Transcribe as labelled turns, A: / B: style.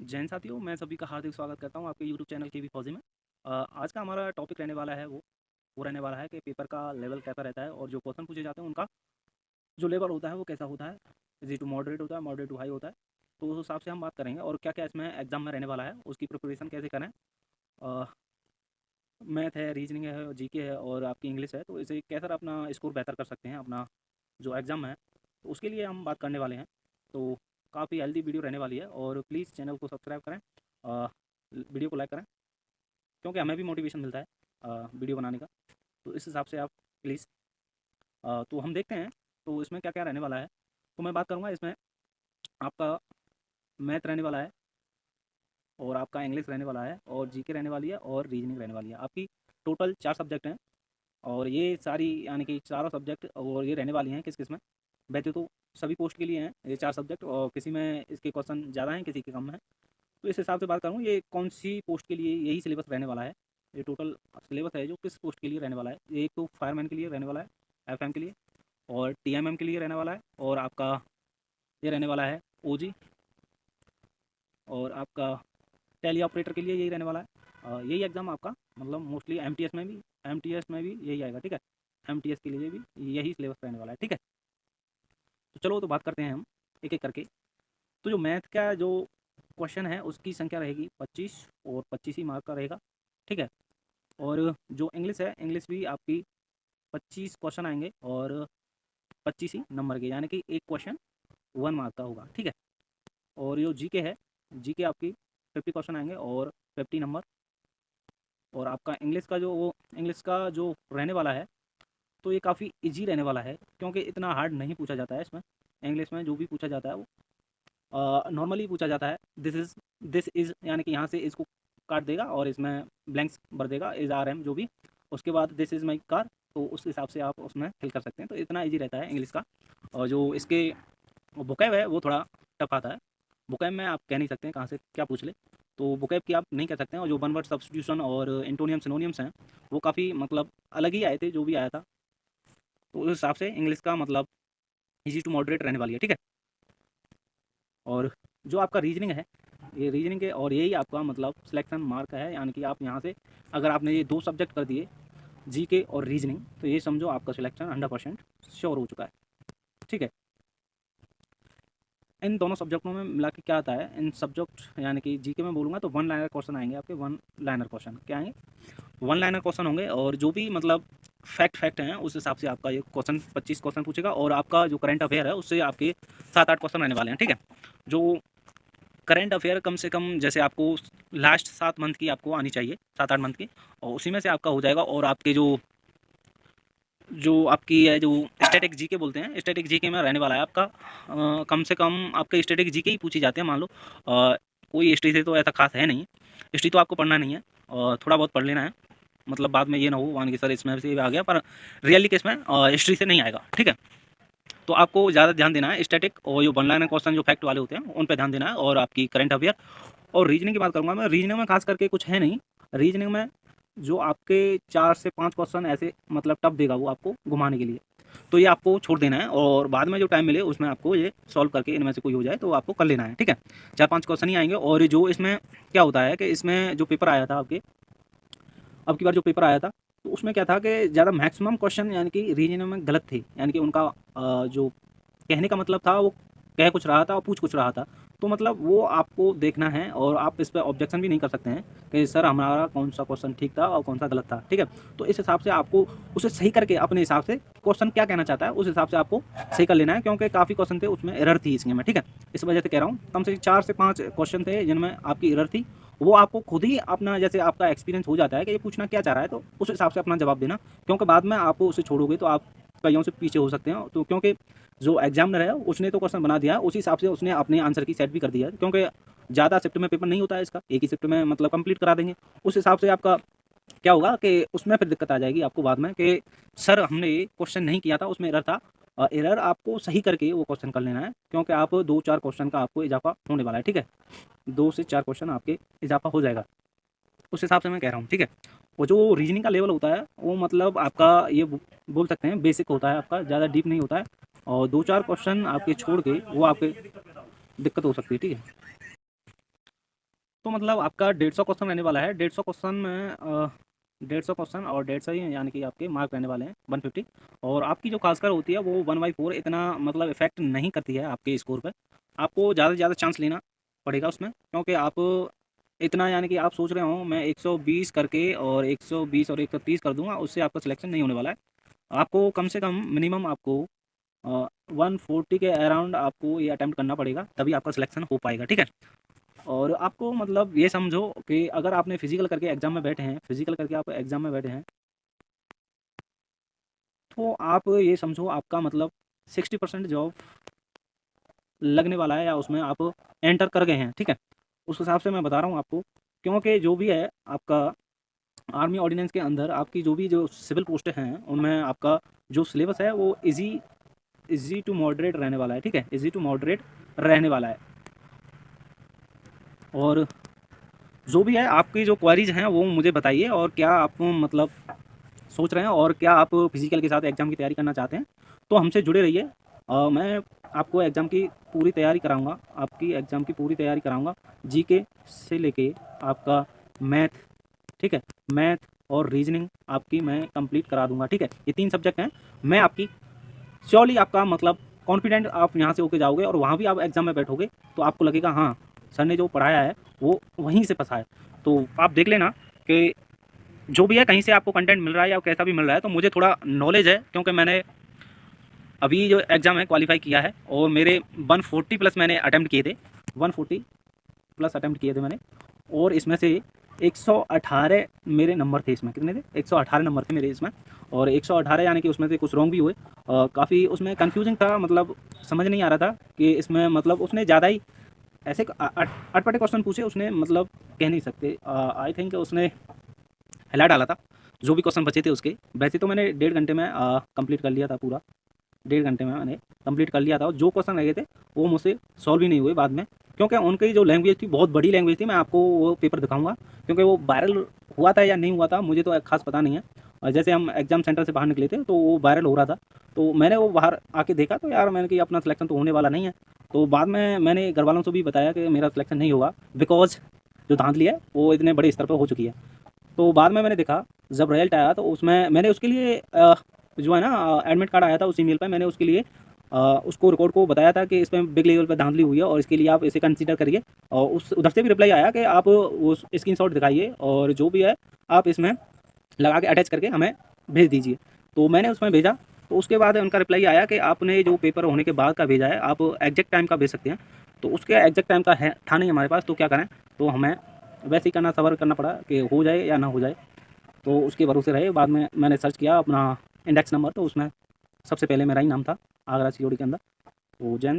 A: जैन साथियों, मैं सभी का हार्दिक स्वागत करता हूँ आपके यूट्यूब चैनल के भी फौजी में। आज का हमारा टॉपिक रहने वाला है वो रहने वाला है कि पेपर का लेवल कैसा रहता है और जो क्वेश्चन पूछे जाते हैं उनका जो लेवल होता है वो कैसा होता है। इजी टू मॉडरेट होता है, मॉडरेट टू हाई होता है। तो उस हिसाब से हम बात करेंगे और क्या क्या इसमें एग्जाम में रहने वाला है, उसकी प्रिपरेशन कैसे करें। मैथ है, रीजनिंग है, जीके है और आपकी इंग्लिश है, तो इसे कैसे अपना स्कोर बेहतर कर सकते हैं अपना जो एग्ज़ाम है, तो उसके लिए हम बात करने वाले हैं। तो काफ़ी हेल्दी वीडियो रहने वाली है और प्लीज़ चैनल को सब्सक्राइब करें, वीडियो को लाइक करें, क्योंकि हमें भी मोटिवेशन मिलता है वीडियो बनाने का। तो इस हिसाब से आप प्लीज़, तो हम देखते हैं तो इसमें क्या क्या रहने वाला है। तो मैं बात करूँगा इसमें आपका मैथ रहने वाला है और आपका इंग्लिश रहने वाला है और जीके रहने वाली है और रीजनिंग रहने वाली है। आपकी टोटल 4 सब्जेक्ट हैं और ये सारी यानी कि चारों सब्जेक्ट और ये रहने वाली हैं किस किस में। वैसे तो सभी पोस्ट के लिए हैं ये 4 सब्जेक्ट और किसी में इसके क्वेश्चन ज़्यादा हैं, किसी के कम हैं। तो इस हिसाब से बात करूँ ये कौन सी पोस्ट के लिए यही सिलेबस रहने वाला है। ये टोटल सिलेबस है जो किस पोस्ट के लिए रहने वाला है। ये एक तो फायरमैन के लिए रहने वाला है, एफएम के लिए, और टीएमएम के लिए रहने वाला है, और आपका ये रहने वाला है ओजी, और आपका टेली ऑपरेटर के लिए यही रहने वाला है। यही एग्ज़ाम आपका मतलब मोस्टली एमटीएस में भी यही आएगा, ठीक है। एमटीएस के लिए भी यही सिलेबस रहने वाला है, ठीक है। तो चलो तो बात करते हैं हम एक एक करके। तो जो मैथ का जो क्वेश्चन है उसकी संख्या रहेगी 25 और 25 ही मार्क का रहेगा, ठीक है। और जो इंग्लिश है, इंग्लिश भी आपकी 25 क्वेश्चन आएंगे और 25 ही नंबर के, यानी कि एक क्वेश्चन 1 मार्क का होगा, ठीक है। और जो जीके है, जीके आपकी 50 क्वेश्चन आएंगे और 50 नंबर। और आपका इंग्लिश का जो रहने वाला है तो ये काफ़ी इजी रहने वाला है, क्योंकि इतना हार्ड नहीं पूछा जाता है इसमें। इंग्लिश में जो भी पूछा जाता है वो नॉर्मली पूछा जाता है। दिस इज़ यानी कि यहाँ से इसको काट देगा और इसमें ब्लैंक्स भर देगा, इज़ आर एम जो भी, उसके बाद दिस इज़ माई कार। तो उस हिसाब से आप उसमें फिल कर सकते हैं। तो इतना इजी रहता है इंग्लिश का। और जो इसके वोकैब है वो थोड़ा टफ आता है। वोकैब में आप कह नहीं सकते हैं कहाँ से क्या पूछ ले, तो वोकैब की आप नहीं कह सकते हैं। और जो वन वर्ड सब्स्टिट्यूशन और इंटोनियम सिनोनियम्स हैं वो काफ़ी मतलब अलग ही आए थे जो भी आया था। तो उस हिसाब से इंग्लिश का मतलब इजी टू मॉडरेट रहने वाली है, ठीक है। और जो आपका रीजनिंग है, ये रीजनिंग के और यही आपका मतलब सिलेक्शन मार्क है, यानी कि आप यहाँ से अगर आपने ये 2 सब्जेक्ट कर दिए, जीके और रीजनिंग, तो ये समझो आपका सिलेक्शन 100% श्योर हो चुका है, ठीक है। इन दोनों सब्जेक्टों में मिला के क्या आता है, इन सब्जेक्ट यानी कि जीके में बोलूँगा तो 1 लाइनर क्वेश्चन आएंगे आपके। 1 लाइनर क्वेश्चन क्या आएंगे, 1 लाइनर क्वेश्चन होंगे। और जो भी मतलब फैक्ट हैं उस हिसाब से आपका ये क्वेश्चन 25 क्वेश्चन पूछेगा। और आपका जो करंट अफेयर है उससे आपके 7-8 क्वेश्चन रहने वाले हैं, ठीक है। जो करंट अफेयर कम से कम जैसे आपको लास्ट 7 मंथ की आपको आनी चाहिए, 7-8 मंथ की, और उसी में से आपका हो जाएगा। और आपके जो जो आपकी है जो स्टैटिक जीके बोलते हैं, स्टैटिक जीके में रहने वाला है आपका कम से कम आपके स्टैटिक जीके ही पूछी जाते हैं। मान लो कोई हिस्ट्री से तो ऐसा खास है नहीं, हिस्ट्री तो आपको पढ़ना नहीं है और थोड़ा बहुत पढ़ लेना है, मतलब बाद में ये ना हो मान के सर इसमें से आ गया, पर रियली केस में हिस्ट्री से नहीं आएगा, ठीक है। तो आपको ज़्यादा ध्यान देना है स्टैटिक और जो वन लाइनर क्वेश्चन जो फैक्ट वाले होते हैं उन पर ध्यान देना है। और आपकी करंट अफेयर और रीजनिंग की बात करूँगा मैं, रीजनिंग में खास करके कुछ है नहीं। रीजनिंग में जो आपके 4 से 5 क्वेश्चन ऐसे मतलब टफ देगा वो आपको घुमाने के लिए, तो ये आपको छोड़ देना है और बाद में जो टाइम मिले उसमें आपको ये सॉल्व करके इनमें से कोई हो जाए तो आपको कर लेना है, ठीक है। 4-5 क्वेश्चन ही आएंगे। और जो इसमें क्या होता है कि इसमें जो पेपर आया था आपके, अब की बार जो पेपर आया था, तो उसमें क्या था कि ज़्यादा मैक्सिमम क्वेश्चन यानी कि रीजनिंग में गलत थे, यानी कि उनका जो कहने का मतलब था वो कह कुछ रहा था और पूछ कुछ रहा था। तो मतलब वो आपको देखना है और आप इस पे ऑब्जेक्शन भी नहीं कर सकते हैं कि सर हमारा कौन सा क्वेश्चन ठीक था और कौन सा गलत था, ठीक है। तो इस हिसाब से आपको उसे सही करके अपने हिसाब से क्वेश्चन क्या कहना चाहता है उस हिसाब से आपको सही कर लेना है, क्योंकि काफ़ी क्वेश्चन थे उसमें एरर थी इसमें, ठीक है। इस वजह से कह रहा हूँ कम से 4 से 5 क्वेश्चन थे जिनमें आपकी एरर थी। वो आपको खुद ही अपना जैसे आपका एक्सपीरियंस हो जाता है कि ये पूछना क्या चाह रहा है, तो उस हिसाब से अपना जवाब देना, क्योंकि बाद में आप उसे छोड़ोगे तो आप कईयों से पीछे हो सकते हैं। तो क्योंकि जो एग्जामिनर है उसने तो क्वेश्चन बना दिया है, उसी हिसाब से उसने अपने आंसर की सेट भी कर दिया है, क्योंकि ज़्यादा शिफ्ट में पेपर नहीं होता है इसका, एक ही शिफ्ट में मतलब कंप्लीट करा देंगे। उस हिसाब से आपका क्या होगा कि उसमें फिर दिक्कत आ जाएगी आपको बाद में कि सर हमने ये क्वेश्चन नहीं किया था, उसमें एरर था। एरर आपको सही करके वो क्वेश्चन कर लेना है, क्योंकि आप 2-4 क्वेश्चन का आपको इजाफा होने वाला है, ठीक है। 2 से 4 क्वेश्चन आपके इजाफा हो जाएगा, उस हिसाब से मैं कह रहा हूँ, ठीक है। वो जो रीजनिंग का लेवल होता है वो मतलब आपका ये बोल सकते हैं बेसिक होता है आपका, ज़्यादा डीप नहीं होता है। और 2-4 क्वेश्चन आपके छोड़ के वो आपके दिक्कत हो सकती है, ठीक है। तो मतलब आपका 150 क्वेश्चन रहने वाला है। 150 क्वेश्चन में 150 क्वेश्चन और 150 ही यानी कि आपके मार्क रहने वाले हैं 150। और आपकी जो खासकर होती है वो 1/4 इतना मतलब इफेक्ट नहीं करती है आपके स्कोर पे। आपको ज़्यादा से ज़्यादा चांस लेना पड़ेगा उसमें, क्योंकि आप इतना यानी कि आप सोच रहे हो मैं 120 करके और 120 और 130 कर दूंगा, उससे आपका सिलेक्शन नहीं होने वाला है। आपको कम से कम मिनिमम आपको 140 के अराउंड आपको ये अटैम्प्ट करना पड़ेगा, तभी आपका सिलेक्शन हो पाएगा, ठीक है। और आपको मतलब ये समझो कि अगर आपने फिजिकल करके एग्जाम में बैठे हैं, फिजिकल करके आप एग्जाम में बैठे हैं, तो आप ये समझो आपका मतलब 60% जॉब लगने वाला है, या उसमें आप एंटर कर गए हैं, ठीक है। उस हिसाब से मैं बता रहा हूँ आपको, क्योंकि जो भी है आपका आर्मी ऑर्डिनेंस के अंदर आपकी जो भी जो सिविल पोस्टें हैं उनमें आपका जो सिलेबस है वो इजी टू मॉडरेट रहने वाला है, ठीक है, इजी टू मॉडरेट रहने वाला है। और जो भी है आपकी जो क्वारीज हैं वो मुझे बताइए, और क्या आप मतलब सोच रहे हैं और क्या आप फिजिकल के साथ एग्ज़ाम की तैयारी करना चाहते हैं, तो हमसे जुड़े रहिए। मैं आपको एग्ज़ाम की पूरी तैयारी कराऊंगा, आपकी एग्ज़ाम की पूरी तैयारी कराऊंगा, जीके से लेके आपका मैथ, ठीक है, मैथ और रीजनिंग आपकी मैं कंप्लीट करा दूंगा, ठीक है। ये 3 सब्जेक्ट हैं। मैं आपकी श्योरली आपका मतलब कॉन्फिडेंट आप यहाँ से होके जाओगे और वहाँ भी आप एग्ज़ाम में बैठोगे तो आपको लगेगा हाँ सर ने जो पढ़ाया है वो वहीं से फंसा है। तो आप देख लेना कि जो भी है कहीं से आपको कंटेंट मिल रहा है या कैसा भी मिल रहा है, तो मुझे थोड़ा नॉलेज है, क्योंकि मैंने अभी जो एग्ज़ाम है क्वालिफाई किया है और मेरे 140 प्लस मैंने अटैम्प्ट किए थे, 140 प्लस अटैम्प्ट किए थे मैंने, और इसमें से 118 मेरे नंबर थे। इसमें कितने थे? 118 नंबर थे मेरे इसमें, और 118 यानी कि उसमें से कुछ रॉन्ग भी हुए। काफ़ी उसमें कन्फ्यूजिंग था, मतलब समझ नहीं आ रहा था कि इसमें मतलब उसने ज़्यादा ही ऐसे अटपटे क्वेश्चन पूछे उसने, मतलब कह नहीं सकते। आई थिंक उसने हिला डाला था जो भी क्वेश्चन बचे थे उसके। वैसे तो मैंने 1.5 घंटे में कंप्लीट कर लिया था पूरा, 1.5 घंटे में मैंने कंप्लीट कर लिया था। और जो क्वेश्चन रह गए थे वो मुझसे सॉल्व ही नहीं हुए बाद में, क्योंकि उनकी जो लैंग्वेज थी बहुत बड़ी लैंग्वेज थी। मैं आपको वो पेपर दिखाऊंगा, क्योंकि वो वायरल हुआ था या नहीं हुआ था मुझे तो खास पता नहीं है। और जैसे हम एग्जाम सेंटर से बाहर निकले थे तो वो वायरल हो रहा था, तो मैंने वो बाहर आके देखा तो यार मैंने कि अपना सिलेक्शन तो होने वाला नहीं है। तो बाद में मैंने घर वालों से भी बताया कि मेरा सिलेक्शन नहीं होगा, बिकॉज जो धांधली है वो इतने बड़े स्तर पर हो चुकी है। तो बाद में मैंने देखा जब रिजल्ट आया तो उसमें मैंने उसके लिए जो है ना एडमिट कार्ड आया था उस ईमेल पे, मैंने उसके लिए उसको रिकॉर्ड को बताया था कि इसमें बिग लेवल पे धांधली हुई है और इसके लिए आप इसे कंसीडर करिए। और उस उधर से भी रिप्लाई आया कि आप वो स्क्रीनशॉट दिखाइए और जो भी है आप इसमें लगा के अटैच करके हमें भेज दीजिए। तो मैंने उसमें भेजा, तो उसके बाद उनका रिप्लाई आया कि आपने जो पेपर होने के बाद का भेजा है आप एग्जैक्ट टाइम का भेज सकते हैं। तो उसके एग्जैक्ट टाइम का है था नहीं हमारे पास, तो क्या करें, तो हमें वैसे ही करना सबर करना पड़ा कि हो जाए या ना हो जाए। तो उसके भरोसे रहे। बाद में मैंने सर्च किया अपना इंडेक्स नंबर, तो उसमें सबसे पहले मेरा ही नाम था आगरा सीओडी के अंदर। तो जैन